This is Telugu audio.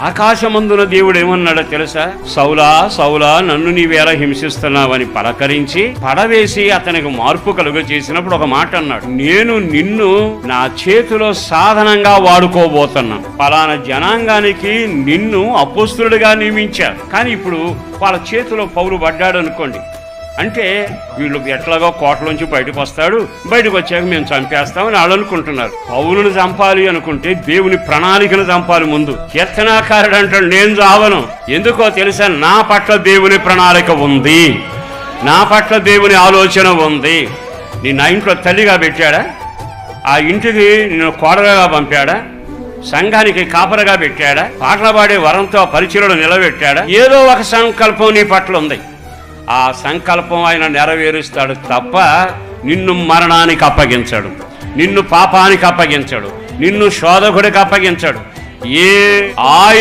ఆకాశమందున దేవుడు ఏమన్నాడో తెలుసా? సౌలా సౌలా, నన్ను నీవేలా హింసిస్తున్నావని పలకరించి పడవేసి అతనికి మార్పు కలుగ చేసినప్పుడు ఒక మాట అన్నాడు, నేను నిన్ను నా చేతిలో సాధనంగా వాడుకోబోతున్నాను. పలానా జనాంగానికి నిన్ను అపోస్తులుడిగా నియమించారు, కానీ ఇప్పుడు వాళ్ళ చేతిలో పౌలు పడ్డాడు అనుకోండి, అంటే వీళ్ళు ఎట్లాగో కోటలోంచి బయటకు వస్తాడు, బయటకు వచ్చాక మేము చంపేస్తామని వాళ్ళు అనుకుంటున్నారు. పౌలును చంపాలి అనుకుంటే దేవుని ప్రణాళికను చంపాలి ముందు. కీర్తనాకారుడు అంటాడు, నేను చావను. ఎందుకో తెలుసా? నా పట్ల దేవుని ప్రణాళిక ఉంది, నా పట్ల దేవుని ఆలోచన ఉంది. నీ నా ఇంట్లో తల్లిగా పెట్టాడా? ఆ ఇంటికి నేను కోడలుగా పంపాడా? సంఘానికి కాపరగా పెట్టాడా? పాటలు పాడే వరంతో పరిచయలో నిలబెట్టాడా? ఏదో ఒక సంకల్పం నీ పట్ల ఉంది. ఆ సంకల్పం ఆయన నెరవేరుస్తాడు తప్ప నిన్ను మరణానికి అప్పగించాడు, నిన్ను పాపానికి అప్పగించాడు, నిన్ను శోధకుడికి అప్పగించాడు. ఏ